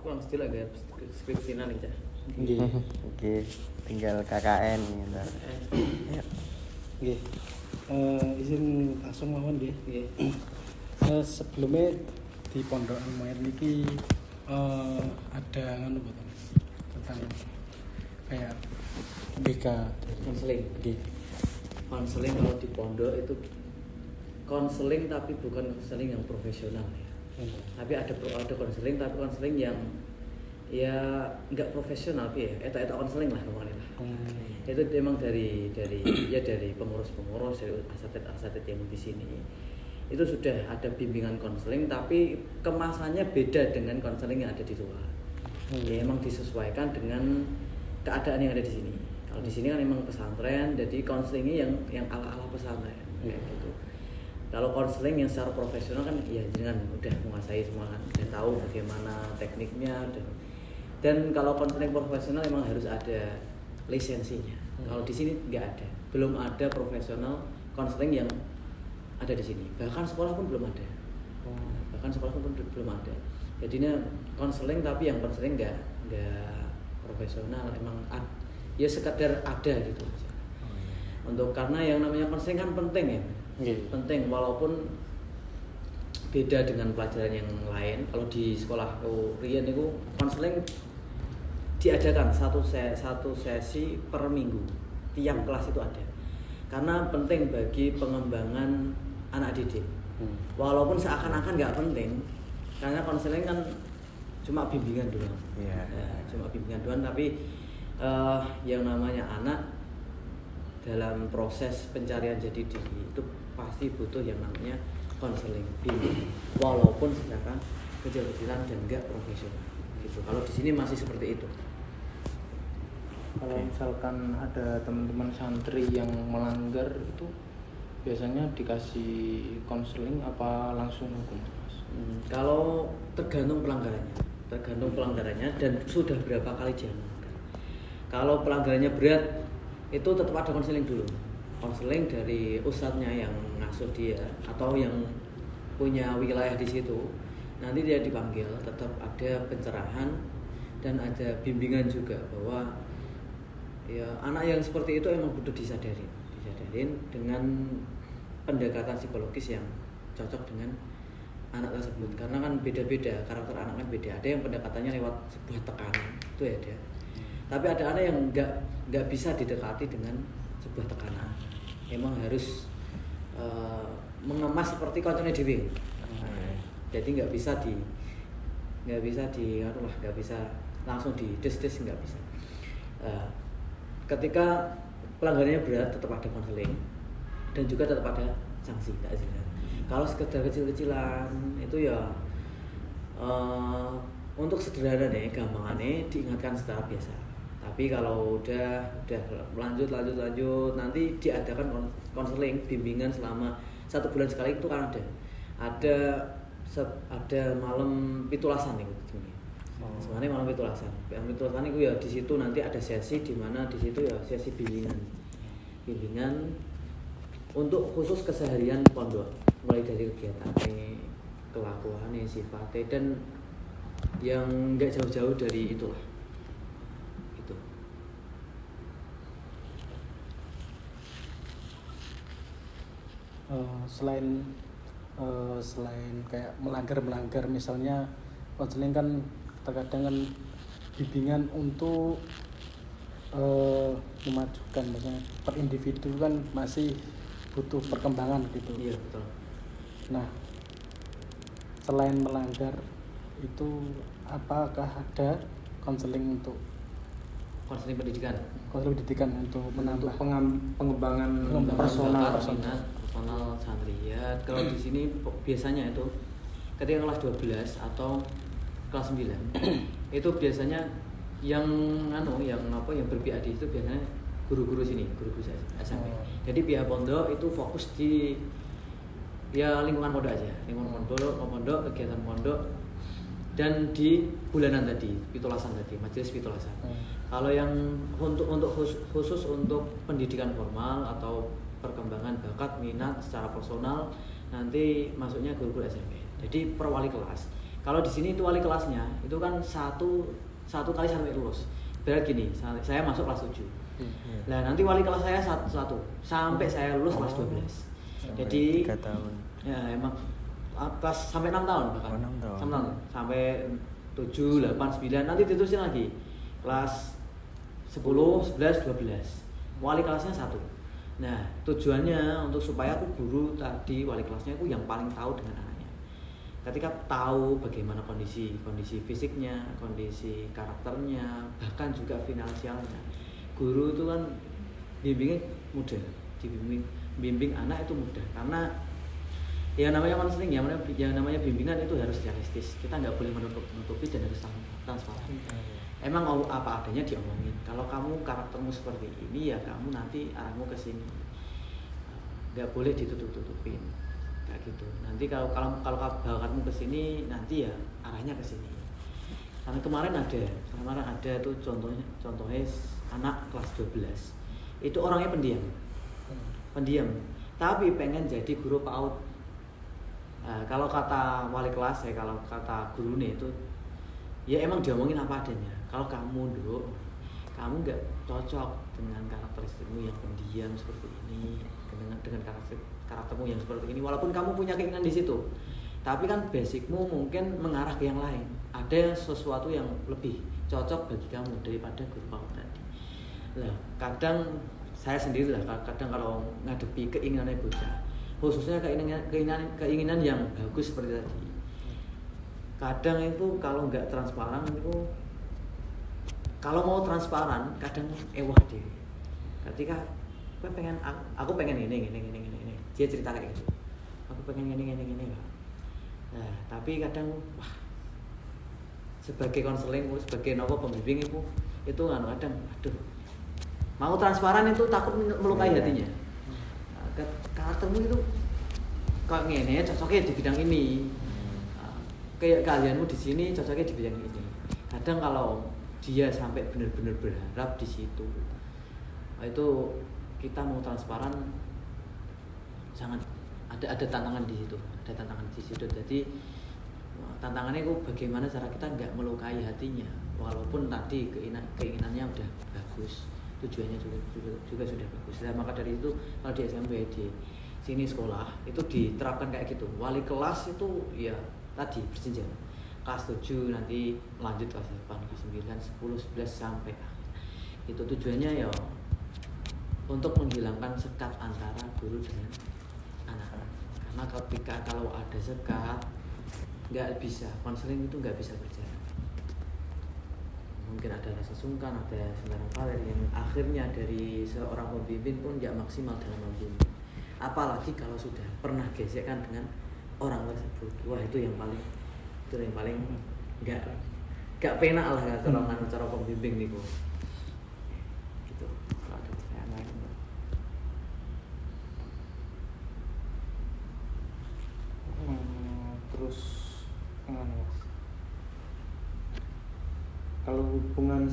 kurang sedih lagi skripsinan nih cah. Oke, tinggal KKN gitu. Ya. Nggih. Izin langsung mawon nggih. Nggih. Sebelumnya di Pondokan Mayat niki ada ngono mboten tentang kayak BK Konseling. nggih. Konseling kalau di pondok itu konseling tapi bukan konseling yang profesional ya. Tapi ada konseling tapi konseling yang ya nggak profesional ya. Eta konseling lah kemarin lah. Itu memang dari pengurus-pengurus dari asatid yang di sini. Itu sudah ada bimbingan konseling tapi kemasannya beda dengan konseling yang ada di luar. Ya emang disesuaikan dengan keadaan yang ada di sini. Kalau di sini kan memang pesantren, jadi konselingnya yang ala-ala pesantren kayak gitu. Kalau konseling yang secara profesional kan ya jangan udah menguasai semua kan, udah tahu bagaimana tekniknya dan kalau konseling profesional memang harus ada lisensinya. Kalau di sini nggak ada, belum ada profesional konseling yang ada di sini. Bahkan sekolah pun belum ada. Belum ada. Jadinya konseling tapi yang konseling nggak profesional, emang ya sekadar ada gitu aja. Untuk karena yang namanya konseling kan penting ya. Penting walaupun beda dengan pelajaran yang lain. Kalau di sekolah Rian itu konseling diadakan satu sesi per minggu, tiap kelas itu ada karena penting bagi pengembangan anak didik. Walaupun seakan-akan nggak penting karena konseling kan cuma bimbingan doang. Cuma bimbingan doang tapi yang namanya anak dalam proses pencarian jati diri itu pasti butuh yang namanya konseling bimbing walaupun secara kecil-kecilan dan enggak profesional gitu. Kalau di sini masih seperti itu. Kalau misalkan ada teman-teman santri yang melanggar itu biasanya dikasih konseling apa langsung hukum? Kalau tergantung pelanggarannya dan sudah berapa kali dia melanggar. Kalau pelanggarannya berat itu tetap ada konseling dulu. Konseling dari ustadznya yang ngasuh dia atau yang punya wilayah di situ. Nanti dia dipanggil, tetap ada pencerahan dan ada bimbingan juga bahwa ya anak yang seperti itu emang butuh disadarin dengan pendekatan psikologis yang cocok dengan anak tersebut. Karena kan beda-beda, karakter anak kan beda. Ada yang pendekatannya lewat sebuah tekanan, itu ya dia. Tapi ada anak yang nggak bisa didekati dengan sebuah tekanan. Emang harus mengemas seperti koncone dhewe. Jadi nggak bisa langsung di des nggak bisa. Ketika pelanggarannya berat tetap ada konseling dan juga tetap ada sanksi. Kalau sekedar kecil-kecilan itu ya untuk sederhana nih, gampangannya diingatkan secara biasa. Tapi kalau udah lanjut nanti diadakan konseling bimbingan selama 1 bulan sekali itu kan ada malam pitulasan nih. Sebenarnya malam pitulasan. Malam pitulasan itu ya di situ nanti ada sesi di mana di situ ya sesi bimbingan untuk khusus keseharian pondok, mulai dari kegiatannya, kelakuannya, sifatnya dan yang nggak jauh-jauh dari itulah. Selain kayak melanggar misalnya konseling kan terkadang kan bimbingan untuk memajukan, misalnya per individu kan masih butuh perkembangan gitu. Iya betul. Nah, selain melanggar itu apakah ada konseling untuk konseling pendidikan untuk menambah pengembangan personal santri ya. Kalau di sini biasanya itu ketika kelas 12 atau kelas 9 itu biasanya yang berpihak di itu biasanya guru-guru SMP. Jadi pihak pondok itu fokus di ya lingkungan pondok aja, kegiatan pondok dan di bulanan tadi, pitulasan tadi, majelis pitulasan. Kalau yang untuk khusus untuk pendidikan formal atau perkembangan bakat minat secara personal nanti masuknya guru-guru SMP. Jadi per wali kelas Kalau di sini itu wali kelasnya itu kan satu kali sampai lulus. Berarti gini, saya masuk kelas 7. Nah, nanti wali kelas saya satu sampai saya lulus kelas 12. Jadi 3 tahun. Ya, emang kelas sampai 6 tahun bahkan. 6 tahun. Sampai 7, 8, 9 nanti diterusin lagi. Kelas 10, 11, 12. Wali kelasnya 1. Nah, tujuannya untuk supaya aku guru tadi wali kelasnya aku yang paling tahu dengan anaknya. Ketika tahu bagaimana kondisi fisiknya, kondisi karakternya, bahkan juga finansialnya. Guru itu kan bimbingnya mudah, bimbing anak itu mudah karena ya namanya konseling, yang namanya bimbingan itu harus realistis. Kita nggak boleh menutupi dan harus transparan. Emang apa adanya diomongin. Kalau kamu karaktermu seperti ini ya kamu nanti arahmu ke sini. Nggak boleh ditutup-tutupin kayak gitu. Nanti kalau bakatmu ke sini nanti ya arahnya ke sini. Karena kemarin ada tuh contohnya anak kelas 12. Itu orangnya pendiam. Tapi pengen jadi guru PAUD. Kalau kata wali kelas kalau kata guru nih itu ya emang diomongin apa adanya. Kalau kamu kamu nggak cocok dengan karakteristikmu yang pendiam seperti ini, dengan karaktermu yang seperti ini, walaupun kamu punya keinginan di situ, tapi kan basicmu mungkin mengarah ke yang lain. Ada sesuatu yang lebih cocok bagi kamu daripada guru PAUD tadi. Nah, kadang saya sendiri kadang kalau ngadepi keinginan bocah, khususnya keinginan yang bagus seperti tadi, kadang itu kalau nggak transparan itu, kalau mau transparan kadang ewah deh. Ketika aku pengen ini, dia cerita kayak gitu, aku pengen ini Pak. Nah, tapi kadang sebagai konseling, sebagai pembimbing itu kadang aduh, mau transparan itu takut melukai hatinya. Nah, karaktermu itu kayak ngene, cocoknya di bidang ini. Kayak kalianmu di sini cocoknya di bidang ini. Kadang kalau dia sampai benar-benar berharap di situ, itu kita mau transparan sangat ada tantangan di situ, Jadi tantangannya itu bagaimana cara kita nggak melukai hatinya, walaupun tadi keinginannya udah bagus, tujuannya juga sudah bagus. Nah, maka dari itu kalau di SMP di sini sekolah itu diterapkan kayak gitu. Wali kelas itu ya tadi berjenjang. Kelas 7 nanti lanjut kelas 8, kelas 9, 10, 11 sampai akhir. Itu tujuannya ya untuk menghilangkan sekat antara guru dengan anak. Karena ketika kalau ada sekat, nggak bisa, konseling itu nggak bisa berjalan. Mungkin ada rasa sungkan, ada sembarang hal yang akhirnya dari seorang pembimbing pun nggak maksimal dalam membimbing. Apalagi kalau sudah pernah gesekan dengan orang tersebut, wah itu yang paling nggak penak lah cara pembimbing nih kok. Gitu. Kalau ada pertanyaan lain. Terus kalau hubungan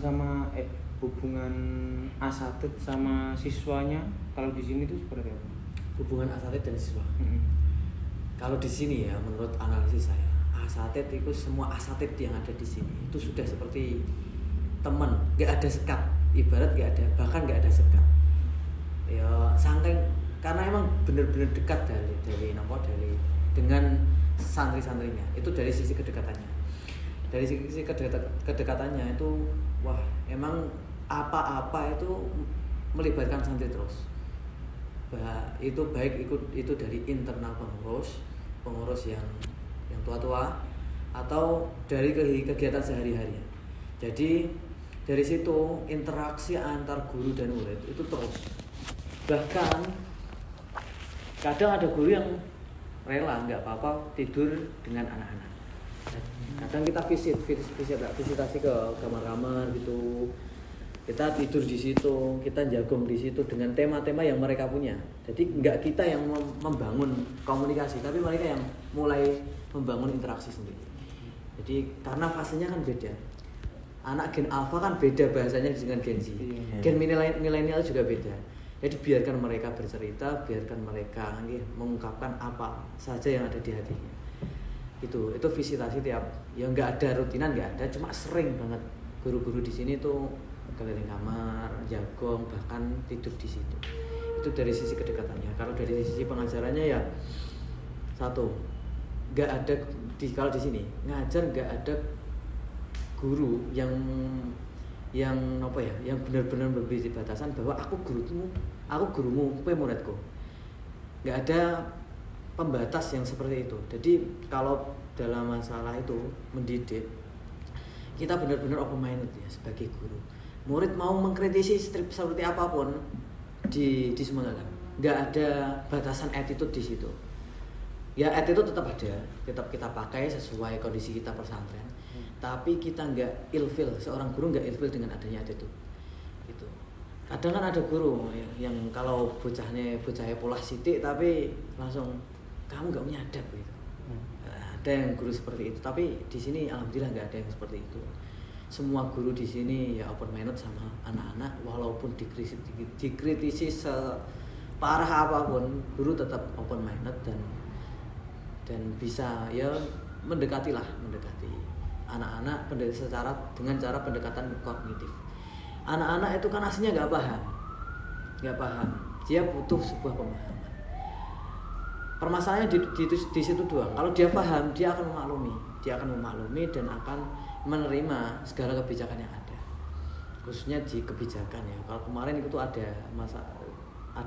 asatid sama siswanya kalau di sini itu seperti apa? Hubungan asatid dan siswa. Kalau di sini ya menurut analisis saya, asatid itu semua asatid yang ada di sini itu sudah seperti teman, nggak ada sekat, ibarat bahkan nggak ada sekat. Ya saking karena emang benar-benar dekat dari dengan santri-santrinya, itu dari sisi kedekatannya. Dari sisi kedekatannya itu wah emang apa-apa itu melibatkan santri terus. Itu baik itu dari internal pengurus yang tua-tua atau dari kegiatan sehari-hari. Jadi dari situ interaksi antar guru dan murid itu terus. Bahkan kadang ada guru yang rela nggak apa-apa tidur dengan anak-anak. Kadang kita visitasi ke kamar-kamar gitu. Kita tidur di situ, kita jagong di situ dengan tema-tema yang mereka punya. Jadi nggak kita yang membangun komunikasi, tapi mereka yang mulai membangun interaksi sendiri. Jadi karena fasenya kan beda. Anak gen alpha kan beda bahasanya dengan gen Z. Gen milenial juga beda. Jadi biarkan mereka bercerita, biarkan mereka mengungkapkan apa saja yang ada di hatinya. itu visitasi tiap, ya nggak ada rutinan, nggak ada, cuma sering banget guru-guru di sini tuh keliling kamar, jagong, bahkan tidur di situ. Itu dari sisi kedekatannya. Kalau dari sisi pengajarannya ya satu, nggak ada kalau di sini ngajar nggak ada guru yang apa ya, yang benar-benar memberi batasan bahwa aku gurumu, kowe muridku. Nggak ada pembatas yang seperti itu. Jadi kalau dalam masalah itu mendidik, kita benar-benar open minded ya sebagai guru. Murid mau mengkritisi seperti apapun disemangatkan. Nggak ada batasan attitude di situ. Ya attitude tetap ada, tetap kita pakai sesuai kondisi kita pesantren. Tapi kita nggak ilfil, seorang guru nggak ilfil dengan adanya attitude. Gitu. Kadang kan ada guru yang kalau bocahnya pola sidik tapi langsung kamu nggak punya adab gitu. Ada yang guru seperti itu, tapi di sini alhamdulillah nggak ada yang seperti itu. Semua guru di sini ya open minded sama anak-anak, walaupun dikritisi separah apapun, guru tetap open minded dan bisa ya mendekati anak-anak dengan cara pendekatan kognitif. Anak-anak itu kan aslinya nggak paham, dia butuh sebuah pemahaman. Permasalahannya di situ doang. Kalau dia paham, dia akan memaklumi dan akan menerima segala kebijakan yang ada. Khususnya di kebijakan ya. Kalau kemarin itu ada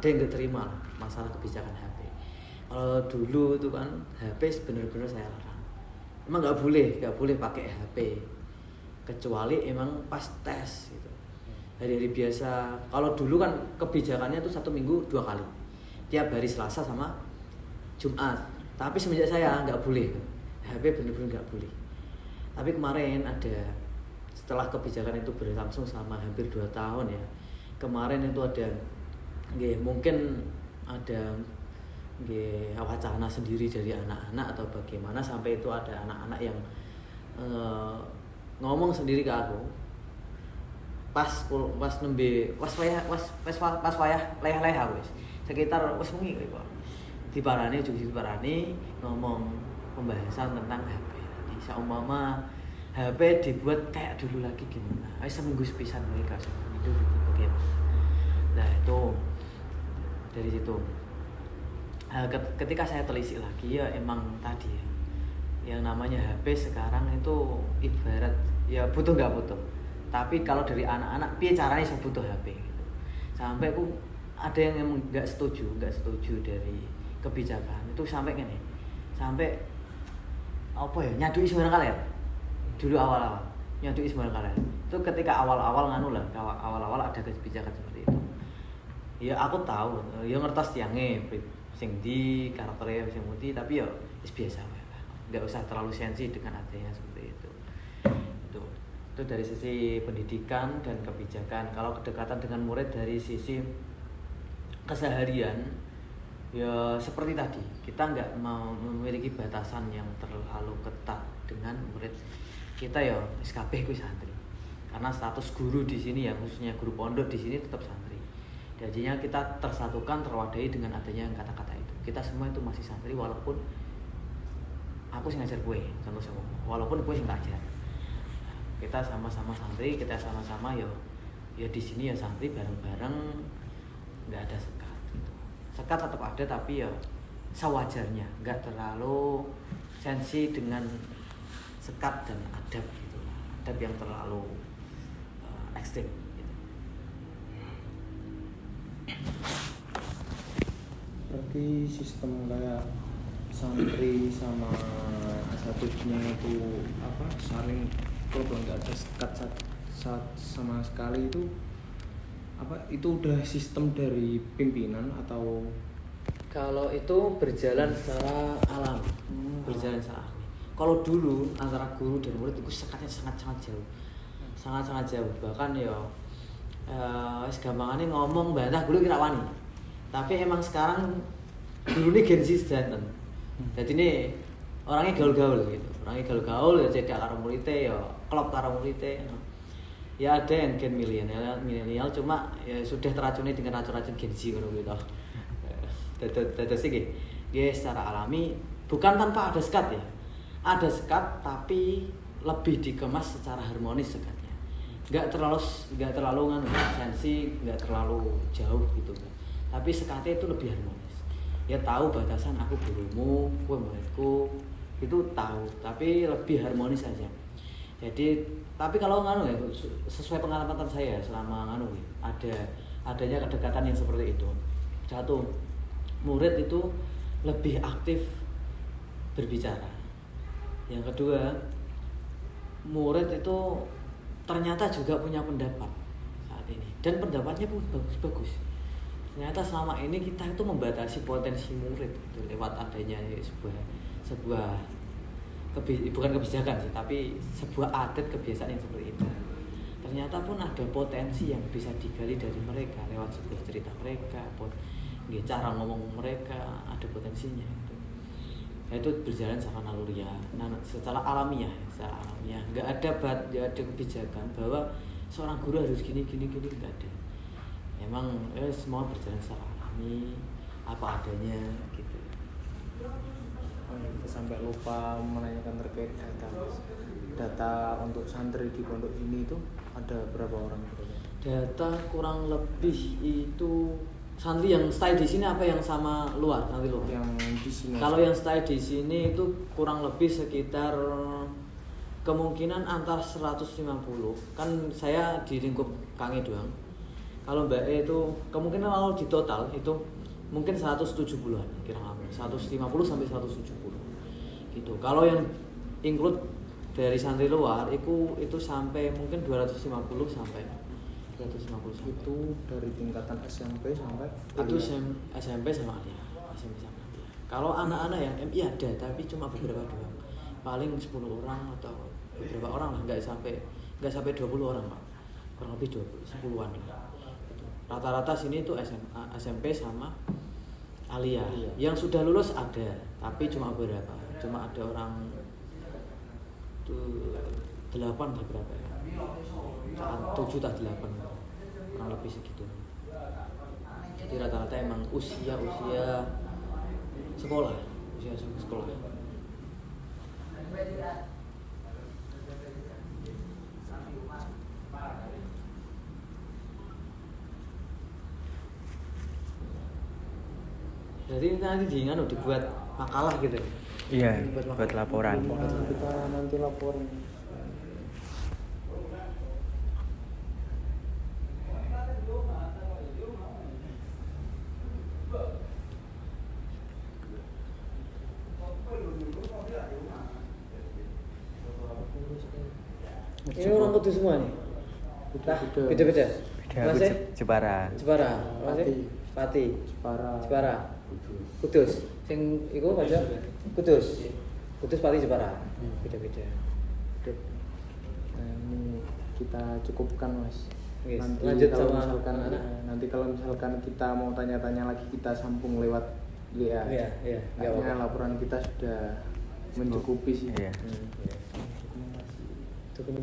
yang diterima masalah kebijakan HP. Kalau dulu itu kan HP benar-benar saya larang. Emang nggak boleh pakai HP kecuali emang pas tes gitu. Hari-hari biasa. Kalau dulu kan kebijakannya itu 1 minggu 2 kali, tiap hari Selasa sama Jumat. Tapi semenjak saya nggak boleh, HP benar-benar nggak boleh. Tapi kemarin setelah kebijakan itu berlangsung selama hampir 2 tahun ya. Kemarin itu ada mungkin ada wacana sendiri dari anak-anak atau bagaimana sampai itu ada anak-anak yang ngomong sendiri ke aku pas wayah leyah wis sekitar wis wengi kok diparani ngomong pembahasan tentang HP. Jadi seumpama HP dibuat kayak dulu lagi gimana? Wis seminggu sepisan mereka itu bagaimana? Nah itu dari situ. Ketika saya telisik lagi ya emang tadi ya, yang namanya HP sekarang itu ibarat ya butuh nggak butuh. Tapi kalau dari anak-anak, piye caranya bisa butuh HP gitu. Sampai ada yang emang nggak setuju dari kebijakan itu sampai apa ya, nyadui sembarang kalian dulu awal-awal nyadui sembarang kalian itu ketika awal-awal awal-awal ada kebijakan seperti itu ya aku tahu ya ngertos tiangnya sing di karakternya sing mudi, tapi ya biasa lah, nggak usah terlalu sensi dengan adanya seperti itu dari sisi pendidikan dan kebijakan. Kalau kedekatan dengan murid dari sisi keseharian ya seperti tadi, kita nggak mau memiliki batasan yang terlalu ketat dengan murid kita ya kabeh kuwi santri. Karena status guru di sini ya khususnya guru pondok di sini tetap santri. Jadinya kita tersatukan, terwadai dengan adanya kata-kata itu. Kita semua itu masih santri walaupun aku sing ngajar kowe, contoh saya walaupun kowe sing ngajar. Kita sama-sama santri, kita sama-sama ya di sini ya santri bareng-bareng, nggak ada sekat gitu. Sekat tetap ada tapi ya sewajarnya, nggak terlalu sensi dengan sekat dan adab gitu, adab yang terlalu ekstrim gitu. Berarti sistem kayak santri sama asatidnya itu apa saling kalau nggak ada sekat sama sekali itu apa itu udah sistem dari pimpinan atau kalau itu berjalan secara alami, berjalan secara alami. Kalau dulu antara guru dan murid itu sekatnya sangat-sangat jauh, bahkan ya segampangannya ngomong bantah guru kira wani. Tapi emang sekarang guru ini Gen Z sedanten. Jadi ini orangnya gaul-gaul gitu. Orangnya gaul-gaul ya cedak karo muridé ya klop karo muridé. Ya ada yang gen milenial cuma ya sudah teracuni dengan racun-racun Gen Z ngono gitu. Dados iki nggih secara alami bukan tanpa ada sekat ya. ada sekat tapi lebih dikemas secara harmonis sekatnya. Nggak terlalu sensi, nggak terlalu jauh gitu kan. Tapi sekatnya itu lebih harmonis. Ya tahu batasan aku gurumu, kowe muridku, itu tahu, tapi lebih harmonis aja. Jadi tapi kalau ya sesuai pengalaman saya selama adanya kedekatan yang seperti itu. Satu, murid itu lebih aktif berbicara. Yang kedua, murid itu ternyata juga punya pendapat saat ini, dan pendapatnya pun bagus-bagus. Ternyata selama ini kita itu membatasi potensi murid itu lewat adanya sebuah bukan kebijakan sih, tapi sebuah adat kebiasaan yang seperti itu. Ternyata pun ada potensi yang bisa digali dari mereka lewat sebuah cerita mereka, cara ngomong mereka, ada potensinya itu. Itu berjalan secara naluriah, secara alamiah, nggak ada kebijakan bahwa seorang guru harus gini, nggak ada. Emang semua berjalan secara alami, apa adanya gitu. Kita sampai lupa menanyakan terkait data untuk santri di pondok ini itu ada berapa orang? Data kurang lebih itu santri yang stay di sini apa yang sama luar, santri luar? Yang di sini. Kalau yang stay di sini itu kurang lebih sekitar kemungkinan antar 150. Kan saya di lingkup Kange doang. Kalau Mbak E itu kemungkinan kalau di total itu mungkin 170-an kira-kira. 150 sampai 170. Gitu. Kalau yang include dari santri luar itu sampai mungkin 250 sampai 150. Itu dari tingkatan SMP sampai itu SMP sama alia. Kalau anak-anak yang MI ada tapi cuma beberapa doang, paling 10 orang atau beberapa orang lah, nggak sampai 20 orang Pak, kurang lebih 10-an lah. Rata-rata sini itu SMA, SMP sama alia. Yang sudah lulus ada tapi cuma beberapa, cuma ada orang tuh 8 atau berapa ya, 7 atau 8 kurang lebih segitu. Jadi rata-rata emang usia sekolah. Jadi nanti dibuat makalah gitu. Iya, buat laporan. Kita nanti laporan. Ini orang Kudus semua nih? Beda-beda? Beda, aku Jepara. Pati. Jepara. Kudus. Sing iku aja Kudus. Pati Jepara. Beda-beda. Nah, ini kita cukupkan Mas. Yes. Nanti Lanjut kalau sama misalkan anak. nanti kalau misalkan kita mau tanya-tanya lagi kita sambung lewat WA. Iya. Kayaknya laporan kita sudah mencukupi sih. Iya. Cukup.